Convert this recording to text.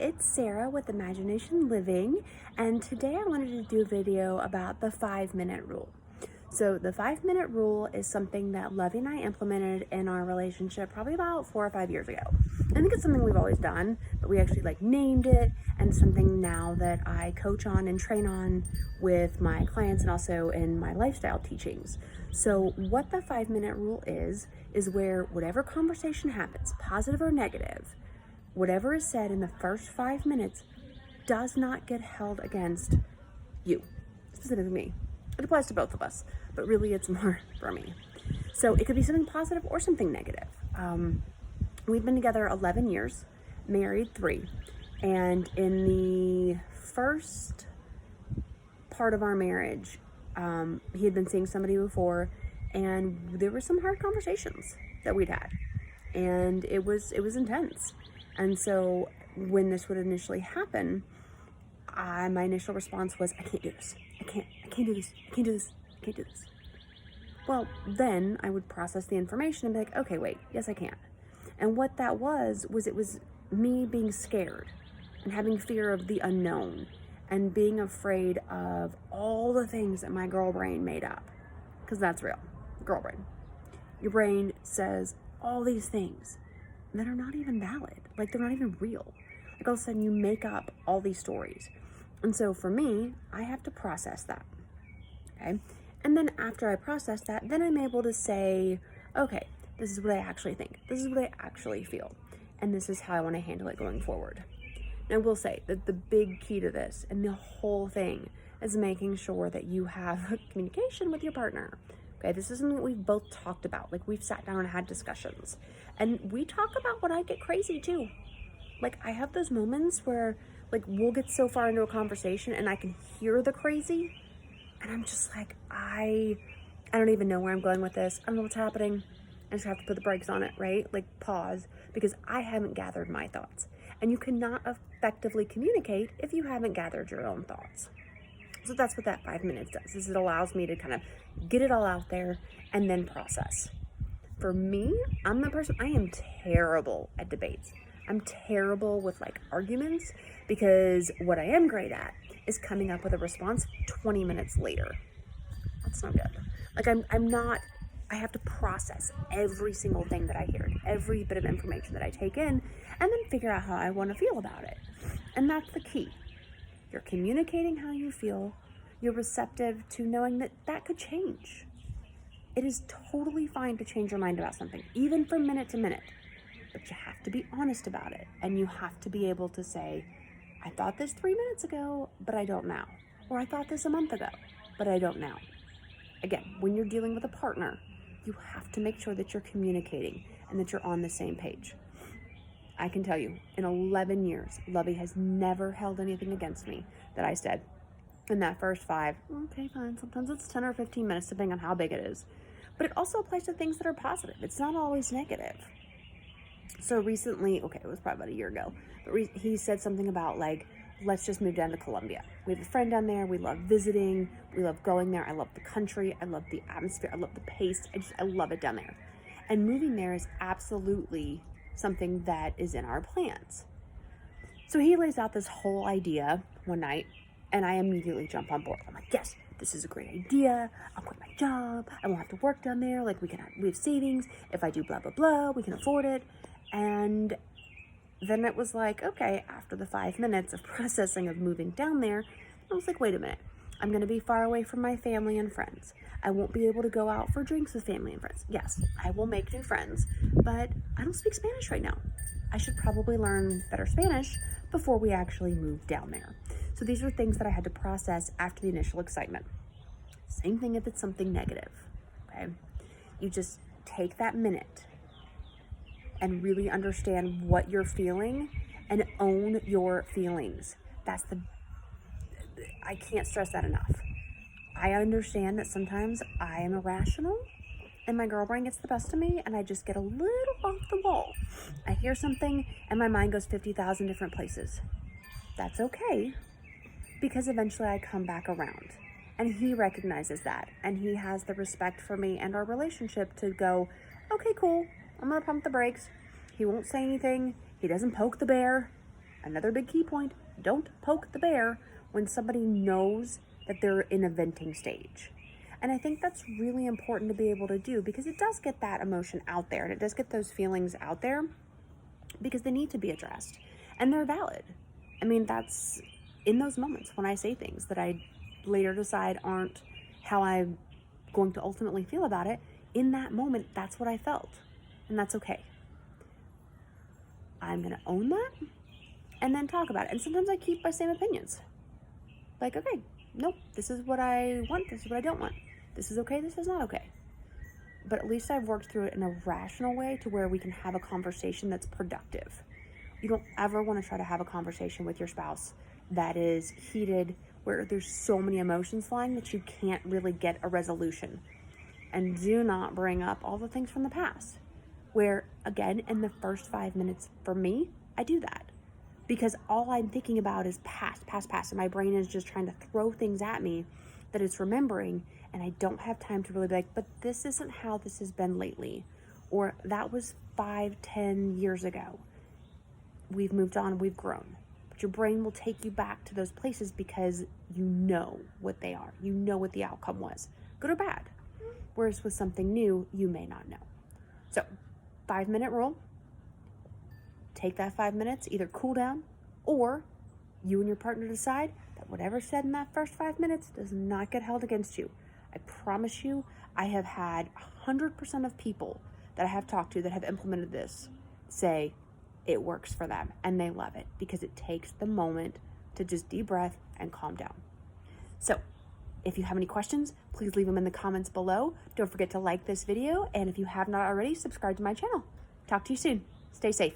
it's Sarah with Imagination Living, and today I wanted to do a video about the 5-minute rule. So the 5-minute rule is something that Lovey and I implemented in our relationship probably about 4 or 5 years ago. I think it's something we've always done, but we actually named it, and something now that I coach on and train on with my clients and also in my lifestyle teachings. So what the 5-minute rule is where whatever conversation happens, positive or negative, whatever is said in the first 5 minutes does not get held against you, specifically me. It applies to both of us, but really it's more for me. So it could be something positive or something negative. We've been together 11 years, married 3. And in the first part of our marriage, he had been seeing somebody before, and there were some hard conversations that we'd had. And it was intense. And so when this would initially happen, my initial response was, I can't do this. I can't do this. I can't do this. I can't do this. Well, then I would process the information and be like, okay, wait, yes, I can. And what that was it was me being scared and having fear of the unknown and being afraid of all the things that my girl brain made up. Because that's real. Girl brain. Your brain says all these things that are not even valid. They're not even real. All of a sudden you make up all these stories. And so for me, I have to process that. Okay. And then after I process that, then I'm able to say, okay, this is what I actually think. This is what I actually feel. And this is how I want to handle it going forward. Now, I will say that the big key to this and the whole thing is making sure that you have communication with your partner. Okay, this is something that we've both talked about. We've sat down and had discussions. And we talk about when I get crazy too. I have those moments where we'll get so far into a conversation and I can hear the crazy. And I'm just I don't even know where I'm going with this. I don't know what's happening. I just have to put the brakes on it, right? Pause, because I haven't gathered my thoughts. And you cannot effectively communicate if you haven't gathered your own thoughts. So that's what that 5 minutes does, is it allows me to kind of get it all out there and then process. For me, I'm the person, I am terrible at debates. I'm terrible with arguments, because what I am great at is coming up with a response 20 minutes later. That's not good. I'm not, I have to process every single thing that I hear, every bit of information that I take in, and then figure out how I want to feel about it. And that's the key. You're communicating how you feel. You're receptive to knowing that that could change. It is totally fine to change your mind about something, even from minute to minute. But you have to be honest about it. And you have to be able to say, I thought this 3 minutes ago, but I don't now. Or I thought this a month ago, but I don't now. Again, when you're dealing with a partner, you have to make sure that you're communicating and that you're on the same page. I can tell you, in 11 years, Lovey has never held anything against me that I said in that first 5. Okay, fine. Sometimes it's 10 or 15 minutes, depending on how big it is. But it also applies to things that are positive. It's not always negative. So recently, okay, it was probably about a year ago, but he said something about let's just move down to Colombia. We have a friend down there. We love visiting. We love going there. I love the country. I love the atmosphere. I love the pace. I love it down there. And moving there is absolutely something that is in our plans. So he lays out this whole idea one night, and I immediately jump on board. I'm like, yes, this is a great idea. I'll quit my job. I won't have to work down there. We have savings. If I do blah, blah, blah, we can afford it. And then it was okay, after the 5 minutes of processing of moving down there, I was wait a minute. I'm going to be far away from my family and friends. I won't be able to go out for drinks with family and friends. Yes, I will make new friends, but I don't speak Spanish right now. I should probably learn better Spanish before we actually move down there. So these are things that I had to process after the initial excitement. Same thing if it's something negative, okay? You just take that minute and really understand what you're feeling and own your feelings. I can't stress that enough. I understand that sometimes I am irrational and my girl brain gets the best of me and I just get a little off the wall. I hear something and my mind goes 50,000 different places. That's okay, because eventually I come back around. And he recognizes that, and he has the respect for me and our relationship to go, okay, cool, I'm gonna pump the brakes. He won't say anything. He doesn't poke the bear. another big key point, don't poke the bear when somebody knows that they're in a venting stage. And I think that's really important to be able to do, because it does get that emotion out there and it does get those feelings out there because they need to be addressed and they're valid. I mean, that's in those moments when I say things that I later decide aren't how I'm going to ultimately feel about it. In that moment, that's what I felt, and that's okay. I'm gonna own that and then talk about it. And sometimes I keep my same opinions. Like, okay, nope, this is what I want, this is what I don't want. This is okay, this is not okay. But at least I've worked through it in a rational way to where we can have a conversation that's productive. You don't ever want to try to have a conversation with your spouse that is heated, where there's so many emotions flying that you can't really get a resolution. And do not bring up all the things from the past, where, again, in the first 5 minutes for me, I do that. Because all I'm thinking about is past, and my brain is just trying to throw things at me that it's remembering, and I don't have time to really be like, but this isn't how this has been lately, or that was 5-10 years ago. We've moved on, we've grown. But your brain will take you back to those places because you know what they are. You know what the outcome was, good or bad. Whereas with something new, you may not know. So, 5-minute rule. Take that 5 minutes, either cool down, or you and your partner decide that whatever's said in that first 5 minutes does not get held against you. I promise you, I have had 100% of people that I have talked to that have implemented this say it works for them and they love it, because it takes the moment to just deep breath and calm down. So, if you have any questions, please leave them in the comments below. Don't forget to like this video, and if you have not already, subscribe to my channel. Talk to you soon. Stay safe.